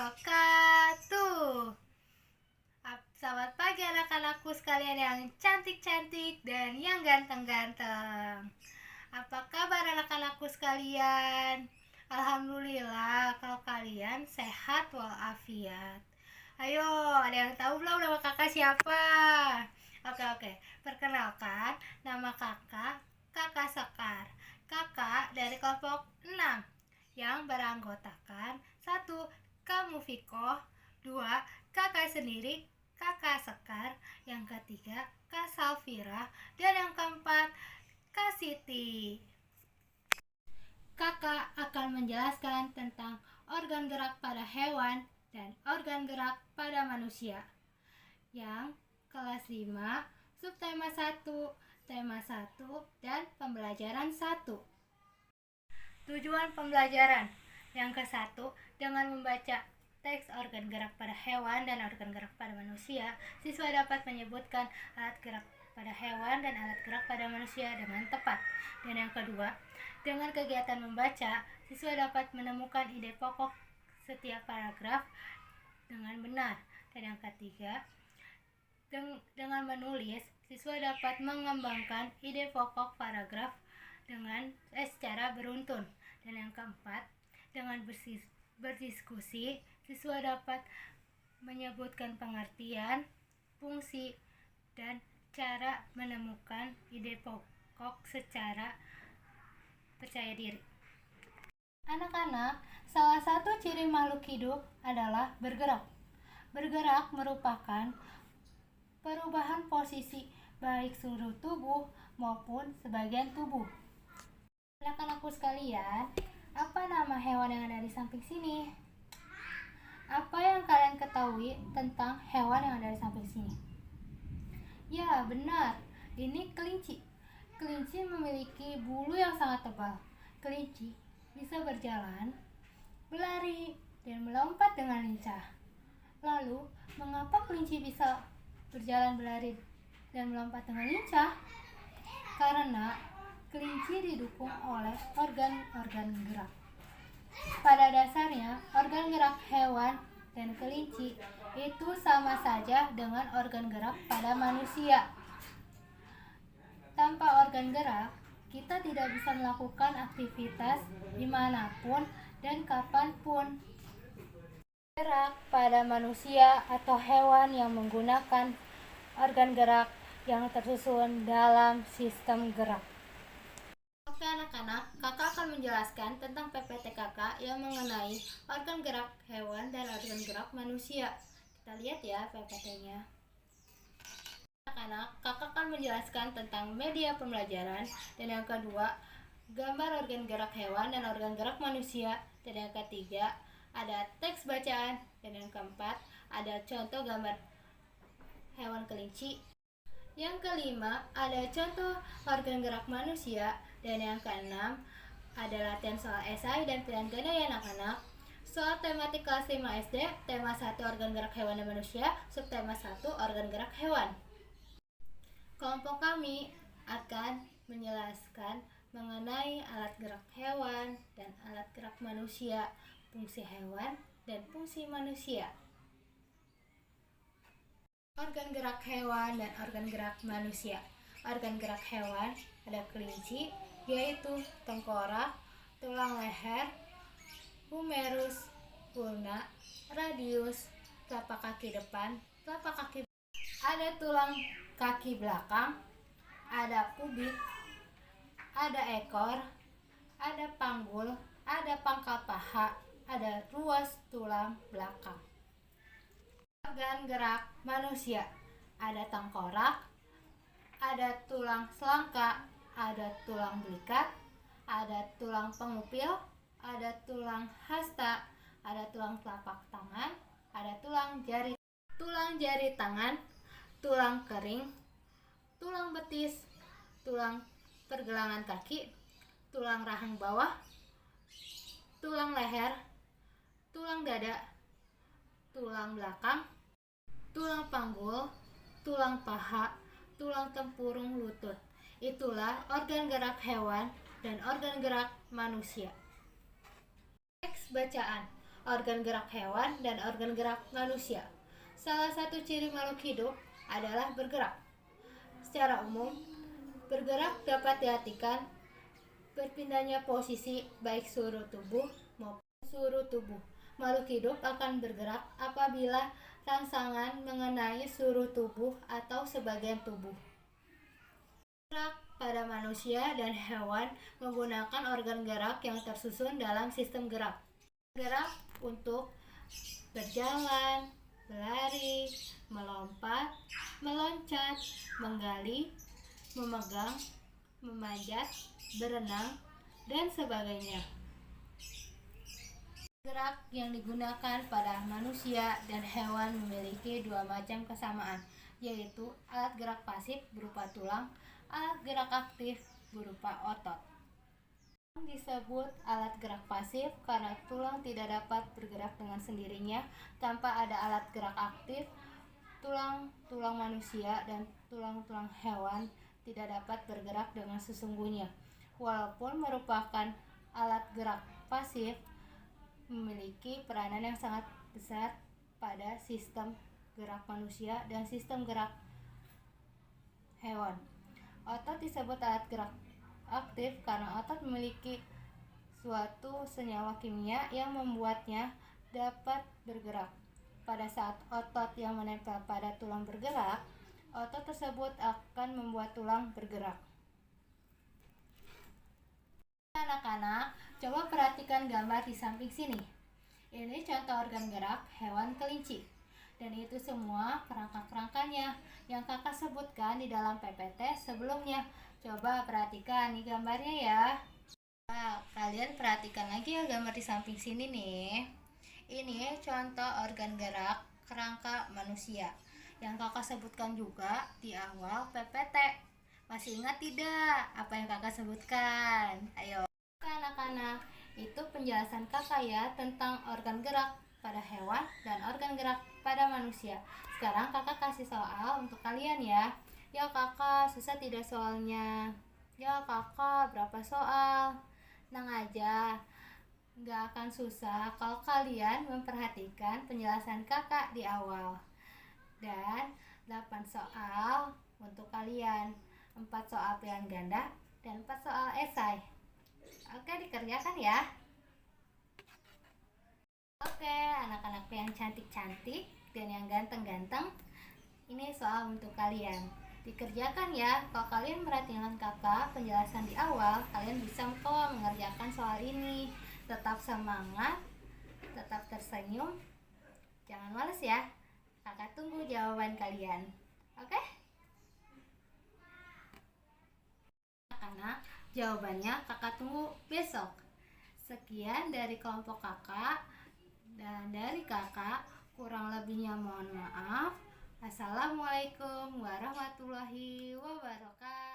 wabarakatuh. Selamat pagi anak-anakku sekalian yang cantik-cantik dan yang ganteng-ganteng. Apa kabar anak-anakku sekalian? Alhamdulillah kalau kalian sehat walafiat. Ayo, ada yang tahu belum nama kakak siapa? Oke. Perkenalkan, nama kakak Sekar. Kakak dari kelompok 6 yang beranggotakan 1. Kamu Viko, 2. Kakak sendiri, Kakak Sekar, yang ketiga Kak Salvira, dan yang keempat Kak Siti. Kakak akan menjelaskan tentang organ gerak pada hewan dan organ gerak pada manusia. Yang kelas 5, subtema 1, tema 1, dan pembelajaran 1. Tujuan pembelajaran yang ke-1, dengan membaca teks organ gerak pada hewan dan organ gerak pada manusia, siswa dapat menyebutkan alat gerak pada hewan dan alat gerak pada manusia dengan tepat. Dan yang kedua, dengan kegiatan membaca, siswa dapat menemukan ide pokok setiap paragraf dengan benar. Dan yang ketiga, dengan menulis, siswa dapat mengembangkan ide pokok paragraf secara beruntun. Dan yang keempat, dengan berdiskusi, siswa dapat menyebutkan pengertian, fungsi, dan cara menemukan ide pokok secara percaya diri. Anak-anak, salah satu ciri makhluk hidup adalah bergerak. Bergerak merupakan perubahan posisi baik seluruh tubuh maupun sebagian tubuh. Anak-anakku sekalian, apa nama hewan yang ada di samping sini? Apa yang kalian ketahui tentang hewan yang ada di samping sini? Ya, benar. Ini kelinci. Kelinci memiliki bulu yang sangat tebal. Kelinci bisa berjalan, berlari, dan melompat dengan lincah. Lalu, mengapa kelinci bisa berjalan, berlari, dan melompat dengan lincah? Karena kelinci didukung oleh organ-organ gerak. Pada dasarnya, organ gerak hewan dan kelinci itu sama saja dengan organ gerak pada manusia. Tanpa organ gerak, kita tidak bisa melakukan aktivitas dimanapun dan kapanpun. Gerak pada manusia atau hewan yang menggunakan organ gerak yang tersusun dalam sistem gerak. Oke anak-anak, kakak akan menjelaskan tentang PPT kakak yang mengenai organ gerak hewan dan organ gerak manusia. Kita lihat ya PPT-nya. Anak-anak, kakak akan menjelaskan tentang media pembelajaran, dan yang kedua, gambar organ gerak hewan dan organ gerak manusia, dan yang ketiga, ada teks bacaan, dan yang keempat, ada contoh gambar hewan kelinci. Yang kelima, ada contoh organ gerak manusia, dan yang keenam, ada latihan soal esai dan pilihan ganda ya anak-anak. Soal tematik kelas 5 SD, tema 1 organ gerak hewan dan manusia, subtema 1 organ gerak hewan. Kelompok kami akan menjelaskan mengenai alat gerak hewan dan alat gerak manusia, fungsi hewan dan fungsi manusia. Organ gerak hewan dan organ gerak manusia. Organ gerak hewan ada kelinci, yaitu tengkorak, tulang leher, humerus, ulna, radius, telapak kaki depan, telapak kaki belakang. Ada tulang kaki belakang, ada pubis, ada ekor, ada panggul, ada pangkal paha, ada ruas tulang belakang. Organ gerak manusia, ada tengkorak, ada tulang selangka, ada tulang belikat, ada tulang pengupil, ada tulang hasta, ada tulang telapak tangan, ada tulang jari tangan, tulang kering, tulang betis, tulang pergelangan kaki, tulang rahang bawah, tulang leher, tulang dada, tulang belakang, tulang panggul, tulang paha, tulang tempurung lutut. Itulah organ gerak hewan dan organ gerak manusia. Teks bacaan. organ gerak hewan, dan organ gerak manusia. Salah satu ciri makhluk hidup adalah bergerak. Secara umum, bergerak dapat diartikan berpindahnya posisi baik seluruh tubuh maupun seluruh tubuh. Makhluk hidup akan bergerak apabila rangsangan mengenai seluruh tubuh atau sebagian tubuh. Gerak pada manusia dan hewan menggunakan organ gerak yang tersusun dalam sistem gerak. Gerak untuk berjalan, berlari, melompat, meloncat, menggali, memegang, memanjat, berenang, dan sebagainya. Gerak yang digunakan pada manusia dan hewan memiliki dua macam kesamaan, yaitu alat gerak pasif berupa tulang, alat gerak aktif berupa otot. Tulang disebut alat gerak pasif karena tulang tidak dapat bergerak dengan sendirinya tanpa ada alat gerak aktif. Tulang-tulang manusia dan tulang-tulang hewan tidak dapat bergerak dengan sesungguhnya. Walaupun merupakan alat gerak pasif, memiliki peranan yang sangat besar pada sistem gerak manusia dan sistem gerak hewan. Otot disebut alat gerak aktif karena otot memiliki suatu senyawa kimia yang membuatnya dapat bergerak. Pada saat otot yang menempel pada tulang bergerak, otot tersebut akan membuat tulang bergerak. Anak-anak, coba perhatikan gambar di samping sini. Ini contoh organ gerak hewan kelinci. Dan itu semua kerangka-kerangkanya yang kakak sebutkan di dalam PPT sebelumnya. Coba perhatikan nih gambarnya ya. Nah, kalian perhatikan lagi ya gambar di samping sini nih. Ini contoh organ gerak kerangka manusia yang kakak sebutkan juga di awal PPT. Masih ingat tidak apa yang kakak sebutkan? Ayo. Anak-anak, itu penjelasan kakak ya tentang organ gerak pada hewan dan organ gerak pada manusia. Sekarang kakak kasih soal untuk kalian ya. Ya kakak, susah tidak soalnya? Ya kakak, berapa soal? Tenang aja, nggak akan susah kalau kalian memperhatikan penjelasan kakak di awal. Dan 8 soal untuk kalian, 4 soal pilihan ganda dan 4 soal esai. Oke, dikerjakan ya. Oke, anak-anak yang cantik-cantik dan yang ganteng-ganteng, ini soal untuk kalian. Dikerjakan ya. Kalau kalian perhatikan kakak penjelasan di awal, kalian bisa kok mengerjakan soal ini. Tetap semangat, tetap tersenyum, jangan males ya. Kakak tunggu jawaban kalian. Oke? Anak-anak, jawabannya kakak tunggu besok. Sekian dari kelompok kakak. Dan dari kakak, kurang lebihnya mohon maaf. Assalamualaikum warahmatullahi wabarakatuh.